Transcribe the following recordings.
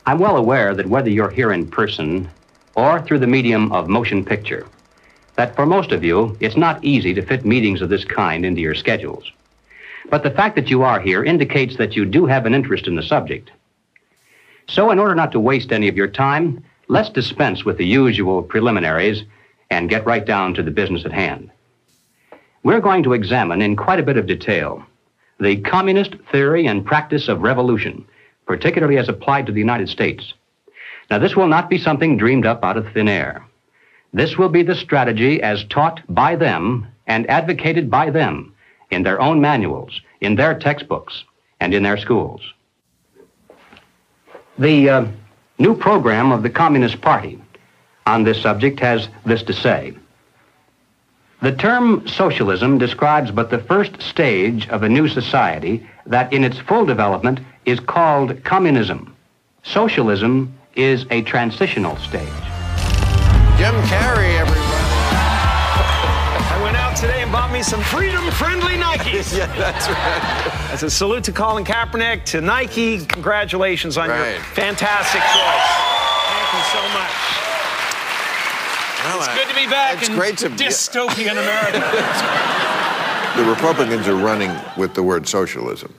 I'm well aware that whether you're here in person or through the medium of motion picture, that for most of you, it's not easy to fit meetings of this kind into your schedules. But the fact that you are here indicates that you do have an interest in the subject. So in order not to waste any of your time, let's dispense with the usual preliminaries and get right down to the business at hand. We're going to examine in quite a bit of detail the communist theory and practice of revolution, particularly as applied to the United States. Now, this will not be something dreamed up out of thin air. This will be the strategy as taught by them and advocated by them in their own manuals, in their textbooks, and in their schools. The new program of the Communist Party on this subject has this to say. The term socialism describes but the first stage of a new society that in its full development is called communism. Socialism is a transitional stage. Jim Carrey, everybody. I went out today and bought me some freedom-friendly Nikes. Yeah, that's right. As a salute to Colin Kaepernick, to Nike, congratulations on your fantastic choice. Thank you so much. Well, it's good to be back in dystopian America. The Republicans are running with the word socialism.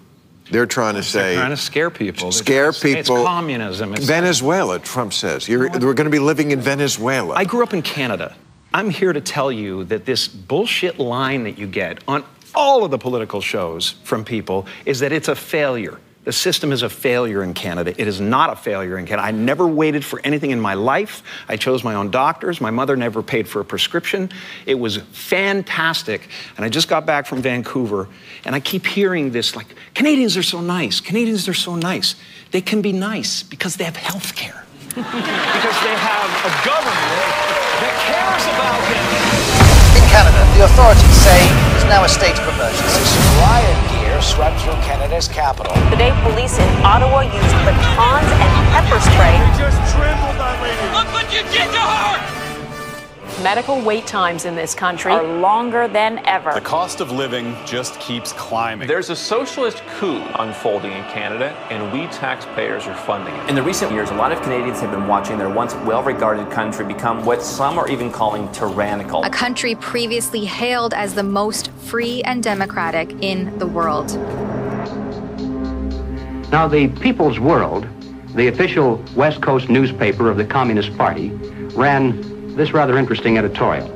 They're trying to say... They're trying to scare people. Scare people. It's communism. It's Venezuela, Trump says. We're going to be living in Venezuela. I grew up in Canada. I'm here to tell you that this bullshit line that you get on all of the political shows from people is that it's a failure. The system is a failure in Canada. It is not a failure in Canada. I never waited for anything in my life. I chose my own doctors. My mother never paid for a prescription. It was fantastic. And I just got back from Vancouver, and I keep hearing this, like, Canadians are so nice. Canadians are so nice. They can be nice because they have health care. Because they have a government that cares about them. In Canada, the authorities say it's now a state of emergency. Riot gear swept through Canada's capital. Today, police in Ottawa used batons and pepper spray. You just trampled that lady. Look what you did to her! Medical wait times in this country are longer than ever. The cost of living just keeps climbing. There's a socialist coup unfolding in Canada, and we taxpayers are funding it. In the recent years, a lot of Canadians have been watching their once well-regarded country become what some are even calling tyrannical. A country previously hailed as the most free and democratic in the world. Now, the People's World, the official West Coast newspaper of the Communist Party, ran this rather interesting editorial.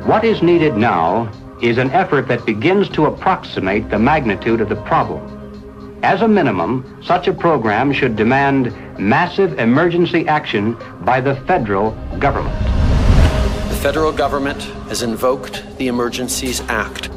What is needed now is an effort that begins to approximate the magnitude of the problem. As a minimum, such a program should demand massive emergency action by the federal government. The federal government has invoked the Emergencies Act.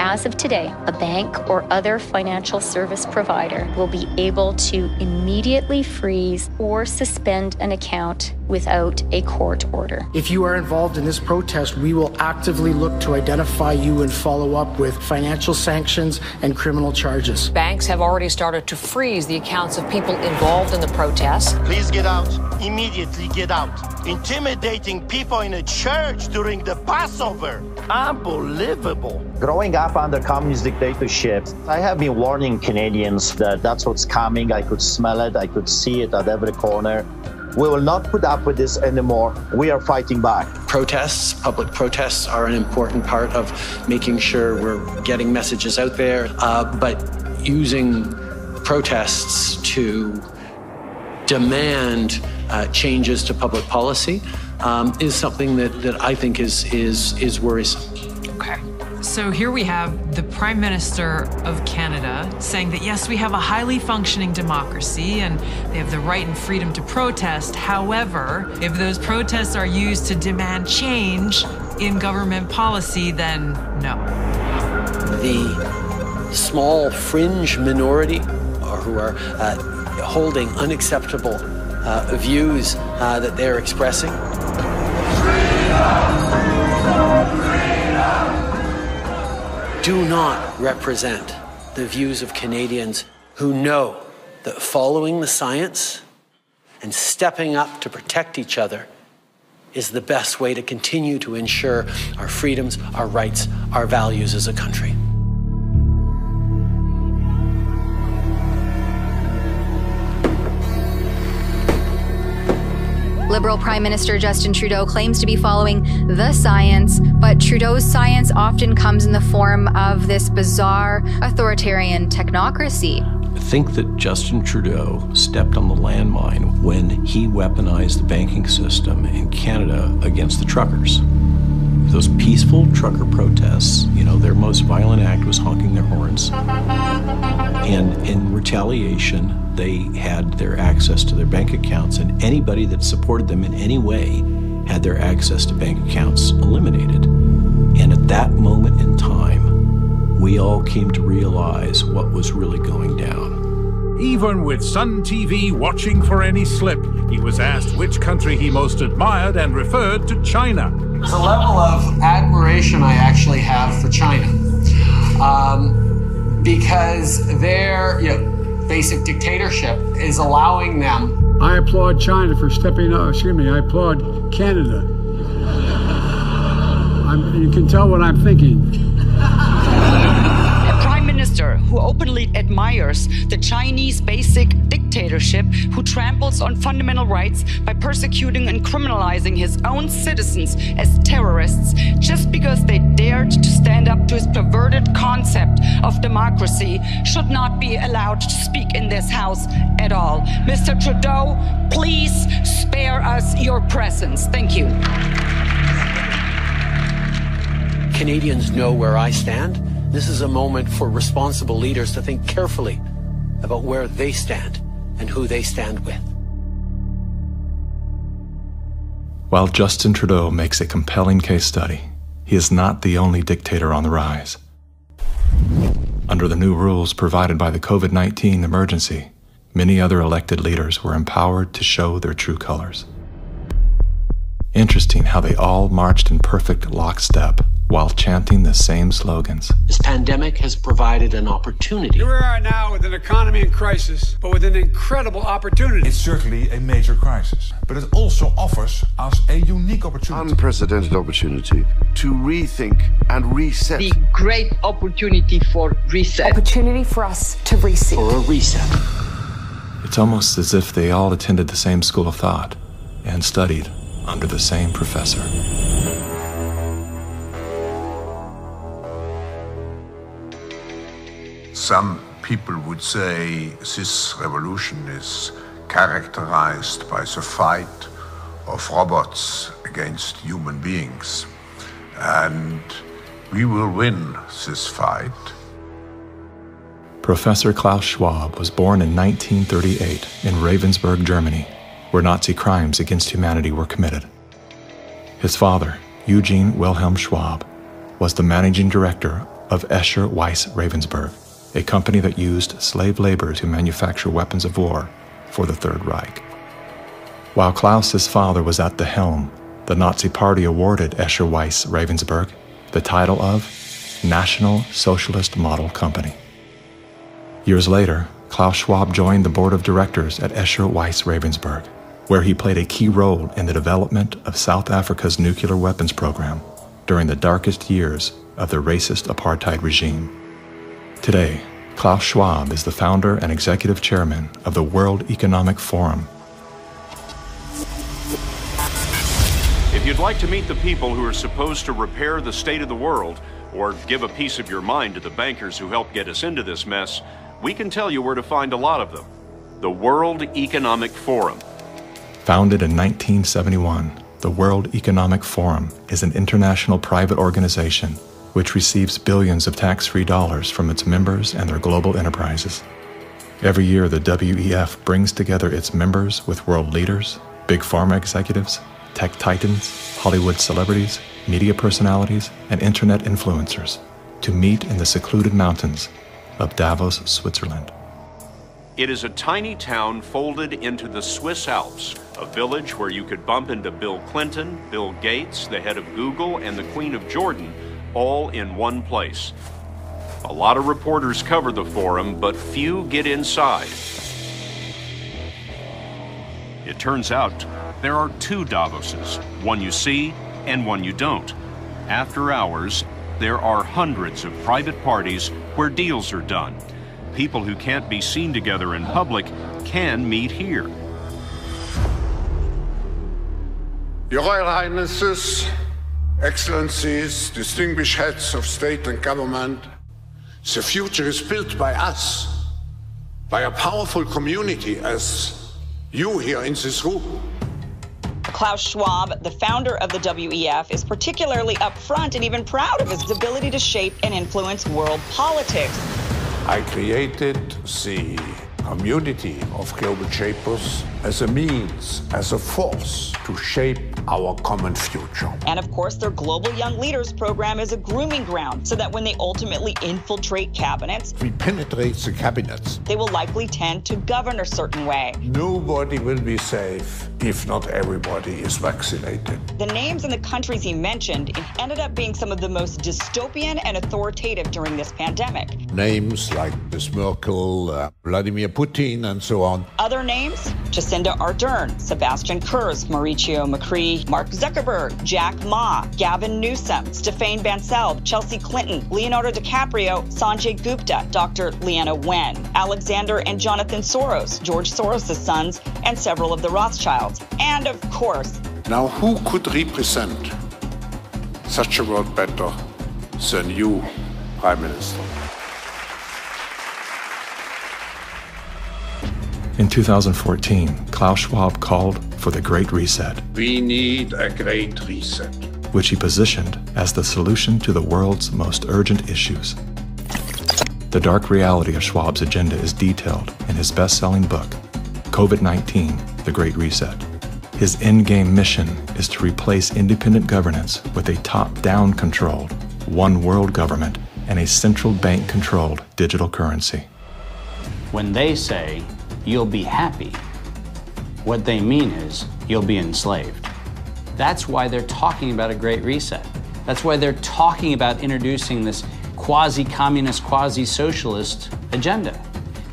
As of today, a bank or other financial service provider will be able to immediately freeze or suspend an account without a court order. If you are involved in this protest, we will actively look to identify you and follow up with financial sanctions and criminal charges. Banks have already started to freeze the accounts of people involved in the protests. Please get out. Immediately get out. Intimidating people in a church during the Passover. Unbelievable. Growing up under communist dictatorships, I have been warning Canadians that that's what's coming. I could smell it. I could see it at every corner. We will not put up with this anymore. We are fighting back. Protests, public protests are an important part of making sure we're getting messages out there, but using protests to demand changes to public policy is something that I think is worrisome. Okay. So here we have the Prime Minister of Canada saying that, yes, we have a highly functioning democracy and they have the right and freedom to protest. However, if those protests are used to demand change in government policy, then no. The small fringe minority who are holding unacceptable views that they're expressing. Do not represent the views of Canadians who know that following the science and stepping up to protect each other is the best way to continue to ensure our freedoms, our rights, our values as a country. Liberal Prime Minister Justin Trudeau claims to be following the science, but Trudeau's science often comes in the form of this bizarre authoritarian technocracy. I think that Justin Trudeau stepped on the landmine when he weaponized the banking system in Canada against the truckers. Those peaceful trucker protests, you know, their most violent act was honking their horns. And in retaliation, they had their access to their bank accounts, and anybody that supported them in any way had their access to bank accounts eliminated. And at that moment in time, we all came to realize what was really going down. Even with Sun TV watching for any slip, he was asked which country he most admired and referred to China. There's a level of admiration I actually have for China because their basic dictatorship is allowing them. I applaud China for stepping up. Excuse me, I applaud Canada. You can tell what I'm thinking. Minister who openly admires the Chinese basic dictatorship, who tramples on fundamental rights by persecuting and criminalizing his own citizens as terrorists just because they dared to stand up to his perverted concept of democracy, should not be allowed to speak in this House at all. Mr. Trudeau, please spare us your presence. Thank you. Canadians know where I stand. This is a moment for responsible leaders to think carefully about where they stand and who they stand with. While Justin Trudeau makes a compelling case study, he is not the only dictator on the rise. Under the new rules provided by the COVID-19 emergency, many other elected leaders were empowered to show their true colors. Interesting how they all marched in perfect lockstep while chanting the same slogans. This pandemic has provided an opportunity. Here we are now with an economy in crisis, but with an incredible opportunity. It's certainly a major crisis, but it also offers us a unique opportunity. Unprecedented opportunity to rethink and reset. The great opportunity for reset. Opportunity for us to reset. For a reset. It's almost as if they all attended the same school of thought and studied under the same professor. Some people would say this revolution is characterized by the fight of robots against human beings. And we will win this fight. Professor Klaus Schwab was born in 1938 in Ravensburg, Germany, where Nazi crimes against humanity were committed. His father, Eugene Wilhelm Schwab, was the managing director of Escher Weiss Ravensburg, a company that used slave labor to manufacture weapons of war for the Third Reich. While Klaus's father was at the helm, the Nazi Party awarded Escher Weiss Ravensburg the title of National Socialist Model Company. Years later, Klaus Schwab joined the board of directors at Escher Weiss Ravensburg, where he played a key role in the development of South Africa's nuclear weapons program during the darkest years of the racist apartheid regime. Today, Klaus Schwab is the founder and executive chairman of the World Economic Forum. If you'd like to meet the people who are supposed to repair the state of the world, or give a piece of your mind to the bankers who helped get us into this mess, we can tell you where to find a lot of them. The World Economic Forum. Founded in 1971, the World Economic Forum is an international private organization which receives billions of tax-free dollars from its members and their global enterprises. Every year, the WEF brings together its members with world leaders, big pharma executives, tech titans, Hollywood celebrities, media personalities, and internet influencers to meet in the secluded mountains of Davos, Switzerland. It is a tiny town folded into the Swiss Alps, a village where you could bump into Bill Clinton, Bill Gates, the head of Google, and the Queen of Jordan, all in one place. A lot of reporters cover the forum, but few get inside. It turns out there are two Davoses, one you see and one you don't. After hours, there are hundreds of private parties where deals are done. People who can't be seen together in public can meet here. Your Royal Highnesses, Excellencies, distinguished heads of state and government, the future is built by us, by a powerful community as you here in this room. Klaus Schwab, the founder of the WEF, is particularly upfront and even proud of his ability to shape and influence world politics. I created the community of global shapers as a means, as a force to shape our common future. And of course, their Global Young Leaders program is a grooming ground so that when they ultimately infiltrate cabinets, We penetrate the cabinets. they will likely tend to govern a certain way. Nobody will be safe if not everybody is vaccinated. The names and the countries he mentioned ended up being some of the most dystopian and authoritative during this pandemic. Names like Ms. Merkel, Vladimir Putin, and so on. Other names, Jacinda Ardern, Sebastian Kurz, Mauricio Macri, Mark Zuckerberg, Jack Ma, Gavin Newsom, Stéphane Bancel, Chelsea Clinton, Leonardo DiCaprio, Sanjay Gupta, Dr. Leana Wen, Alexander and Jonathan Soros, George Soros' sons, and several of the Rothschilds. And of course, Now, who could represent such a world better than you, Prime Minister? In 2014, Klaus Schwab called for the Great Reset, We need a great reset. which he positioned as the solution to the world's most urgent issues. The dark reality of Schwab's agenda is detailed in his best-selling book, COVID-19, The Great Reset. His endgame mission is to replace independent governance with a top-down controlled, one world government and a central bank-controlled digital currency. When they say, you'll be happy, what they mean is, you'll be enslaved. That's why they're talking about a Great Reset. That's why they're talking about introducing this quasi-communist, quasi-socialist agenda.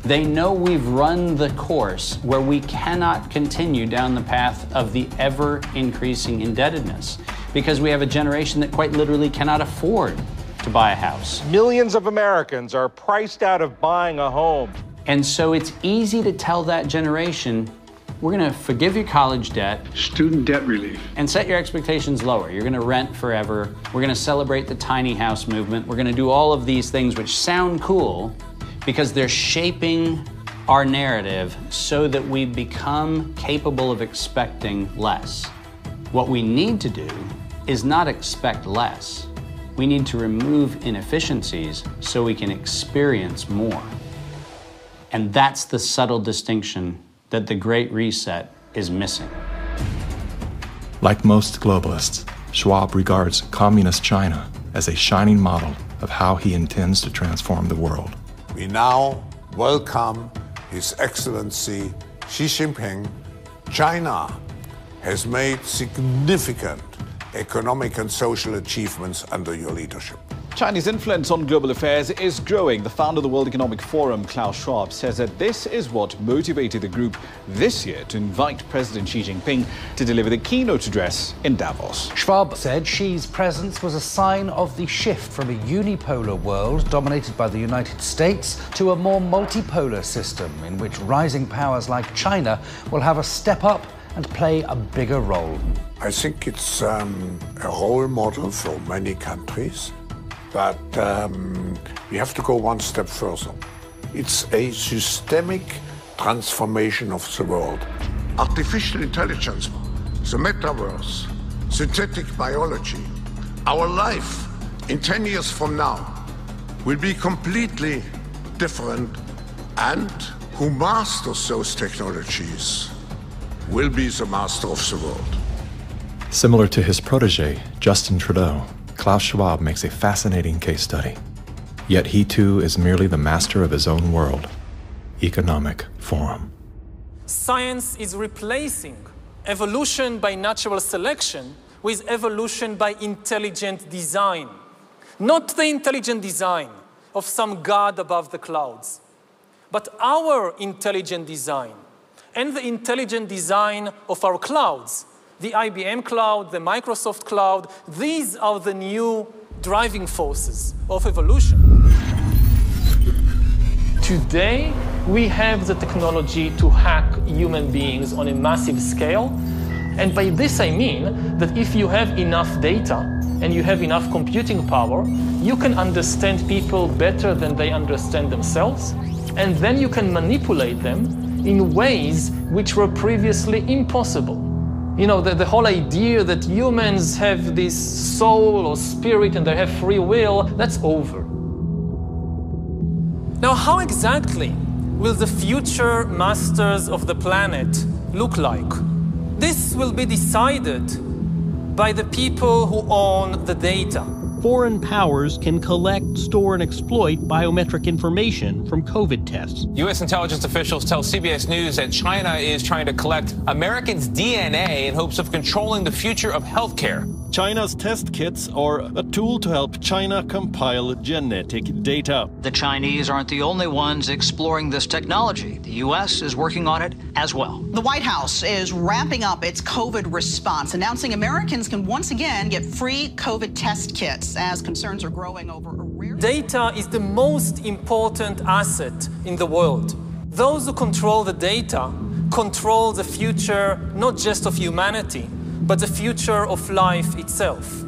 They know we've run the course where we cannot continue down the path of the ever-increasing indebtedness because we have a generation that quite literally cannot afford to buy a house. Millions of Americans are priced out of buying a home. And so it's easy to tell that generation, we're going to forgive your college debt, Student debt relief. and set your expectations lower. You're going to rent forever. We're going to celebrate the tiny house movement. We're going to do all of these things which sound cool because they're shaping our narrative so that we become capable of expecting less. What we need to do is not expect less. We need to remove inefficiencies so we can experience more. And that's the subtle distinction that the Great Reset is missing. Like most globalists, Schwab regards communist China as a shining model of how he intends to transform the world. We now welcome His Excellency Xi Jinping. China has made significant economic and social achievements under your leadership. Chinese influence on global affairs is growing. The founder of the World Economic Forum, Klaus Schwab, says that this is what motivated the group this year to invite President Xi Jinping to deliver the keynote address in Davos. Schwab said Xi's presence was a sign of the shift from a unipolar world dominated by the United States to a more multipolar system in which rising powers like China will have a step up and play a bigger role. I think it's a role model for many countries. But we have to go one step further. It's a systemic transformation of the world. Artificial intelligence, the metaverse, synthetic biology, our life in 10 years from now will be completely different, and who masters those technologies will be the master of the world. Similar to his protege, Justin Trudeau, Klaus Schwab makes a fascinating case study. Yet he too is merely the master of his own world. Economic Forum. Science is replacing evolution by natural selection with evolution by intelligent design. Not the intelligent design of some god above the clouds, but our intelligent design and the intelligent design of our clouds. The IBM cloud, the Microsoft cloud, these are the new driving forces of evolution. Today, we have the technology to hack human beings on a massive scale, And by this I mean that if you have enough data and you have enough computing power, you can understand people better than they understand themselves, and then you can manipulate them in ways which were previously impossible. You know, the whole idea that humans have this soul or spirit and they have free will, that's over. Now, how exactly will the future masters of the planet look like? This will be decided by the people who own the data. Foreign powers can collect, store, and exploit biometric information from COVID tests. U.S. intelligence officials tell CBS News that China is trying to collect Americans' DNA in hopes of controlling the future of healthcare. China's test kits are a tool to help China compile genetic data. The Chinese aren't the only ones exploring this technology. The U.S. is working on it as well. The White House is ramping up its COVID response, announcing Americans can once again get free COVID test kits as concerns are growing over a rare... Data is the most important asset in the world. Those who control the data control the future not just of humanity, but the future of life itself.